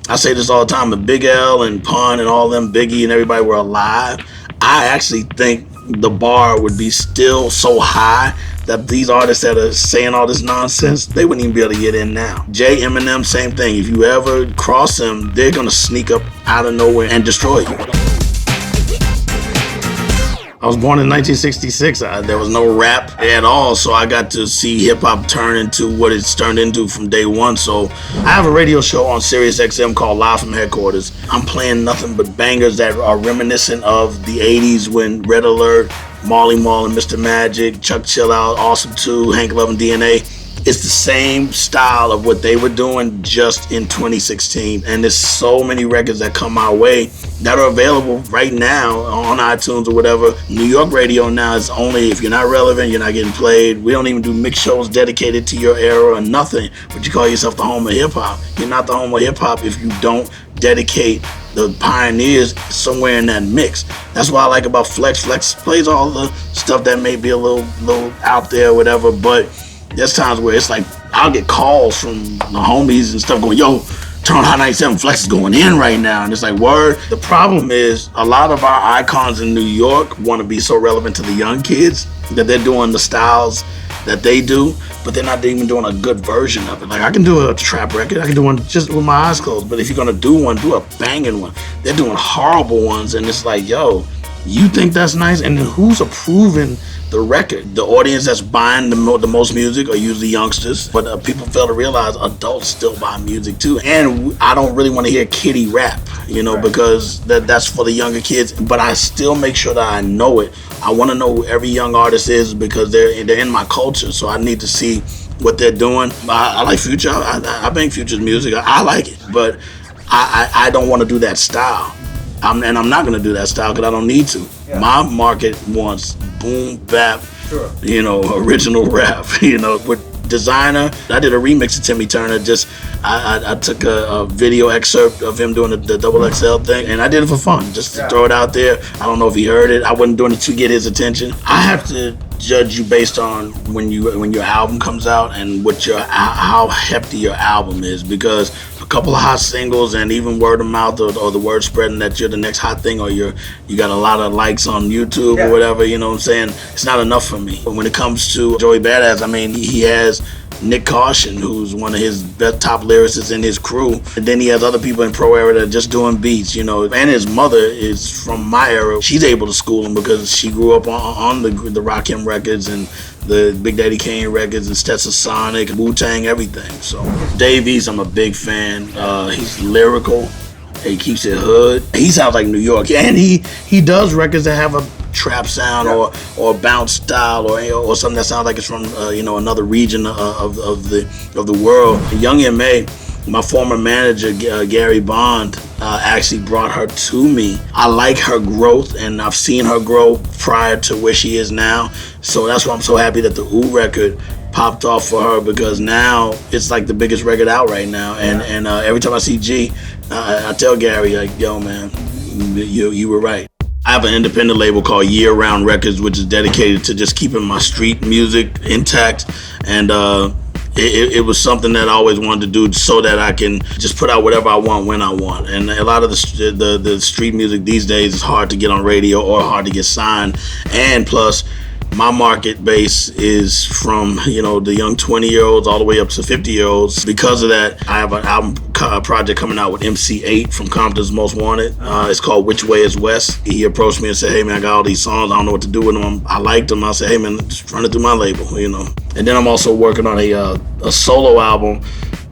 I say this all the time, if Big L and Pun and all them, Biggie and everybody were alive, I actually think the bar would be still so high that these artists that are saying all this nonsense, they wouldn't even be able to get in now. Jay, Eminem, same thing. If you ever cross them, they're gonna sneak up out of nowhere and destroy you. I was born in 1966. There was no rap at all, so I got to see hip-hop turn into what it's turned into from day one. So I have a radio show on Sirius XM called Live from Headquarters. I'm playing nothing but bangers that are reminiscent of the 80s when Red Alert, Marley Marl and Mr. Magic, Chuck Chill Out, Awesome 2, Hank Love and DNA. It's the same style of what they were doing just in 2016. And there's so many records that come my way that are available right now on iTunes or whatever. New York radio now is only, if you're not relevant, you're not getting played. We don't even do mix shows dedicated to your era or nothing, but you call yourself the home of hip hop. You're not the home of hip hop if you don't dedicate the pioneers somewhere in that mix. That's what I like about Flex. Flex plays all the stuff that may be a little out there or whatever, but there's times where it's like I'll get calls from the homies and stuff going, yo, turn on Hot 97, Flex is going in right now. And it's like, word. The problem is a lot of our icons in New York want to be so relevant to the young kids that they're doing the styles that they do, but they're not even doing a good version of it. Like, I can do a trap record, I can do one just with my eyes closed, but if you're gonna do one, do a banging one. They're doing horrible ones, and it's like, yo, you think that's nice? And then who's approving the record? The audience that's buying the most music are usually youngsters, but people fail to realize adults still buy music too. And I don't really want to hear kiddie rap, right, because that's for the younger kids, but I still make sure that I know it. I want to know who every young artist is because they're in my culture, so I need to see what they're doing. I like Future. I bang Future's music. I like it, but I don't want to do that style. I'm not going to do that style because I don't need to. Yeah. My market wants boom, bap, sure, original rap, with Desiigner. I did a remix of Timmy Turner. I took a video excerpt of him doing the double XL thing, and I did it for fun, just to throw it out there. I don't know if he heard it. I wasn't doing it to get his attention. I have to judge you based on when your album comes out and how hefty your album is, because a couple of hot singles and even word of mouth or the word spreading that you're the next hot thing or you got a lot of likes on YouTube or whatever, you know what I'm saying? It's not enough for me. But when it comes to Joey Badass, I mean, he has Nick Caution, who's one of his best top lyricists in his crew. And then he has other people in Pro Era that are just doing beats, And his mother is from my era. She's able to school him because she grew up on the Rakim records and the Big Daddy Kane records and Stetson Sonic, Wu-Tang, everything. So Dave East, I'm a big fan. He's lyrical. He keeps it hood. He sounds like New York. And he does records that have a trap sound or bounce style or something that sounds like it's from another region of the world. Young M.A., my former manager Gary Bond actually brought her to me. I like her growth, and I've seen her grow prior to where she is now. So that's why I'm so happy that the Ooh record popped off for her, because now it's like the biggest record out right now. And every time I see G, I tell Gary, like, yo man, you were right. I have an independent label called Year Round Records, which is dedicated to just keeping my street music intact. And it was something that I always wanted to do so that I can just put out whatever I want when I want. And a lot of the street music these days is hard to get on radio or hard to get signed. And plus, my market base is from, the young 20-year-olds all the way up to 50-year-olds. Because of that, I have an album project coming out with MC8 from Compton's Most Wanted. It's called Which Way Is West. He approached me and said, hey man, I got all these songs. I don't know what to do with them. I liked them. I said, hey man, just run it through my label, And then I'm also working on a solo album,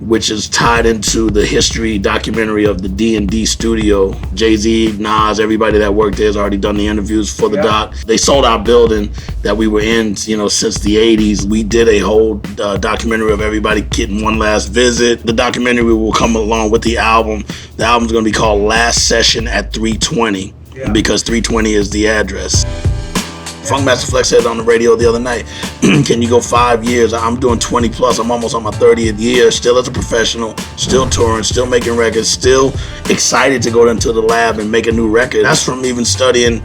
which is tied into the history documentary of the D&D studio. Jay Z, Nas, everybody that worked there has already done the interviews for the doc. They sold our building that we were in, since the 80s. We did a whole documentary of everybody getting one last visit. The documentary will come along with the album. The album's gonna be called Last Session at 320, because 320 is the address. Funkmaster Flex said on the radio the other night, can you go 5 years? I'm doing 20 plus. I'm almost on my 30th year, still as a professional, still touring, still making records, still excited to go into the lab and make a new record. That's from even studying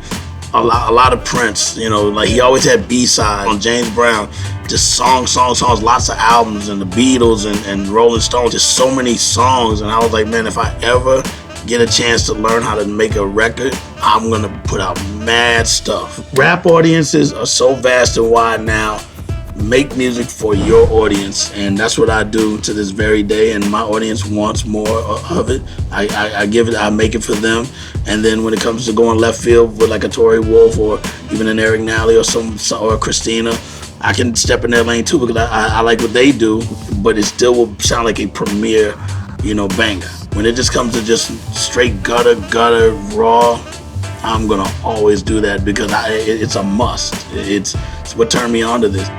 a lot of Prince, you know, like he always had B-sides. On James Brown, just songs, lots of albums, and the Beatles and Rolling Stones, just so many songs. And I was like, man, if I ever get a chance to learn how to make a record, I'm gonna put out mad stuff. Rap audiences are so vast and wide now. Make music for your audience, and that's what I do to this very day. And my audience wants more of it. I give it, I make it for them. And then when it comes to going left field with like a Tory Wolf or even an Eric Nally or Christina, I can step in their lane too, because I like what they do, but it still will sound like a premier, you know, banger. When it just comes to just straight gutter raw, I'm gonna always do that because it's a must. It's what turned me on to this.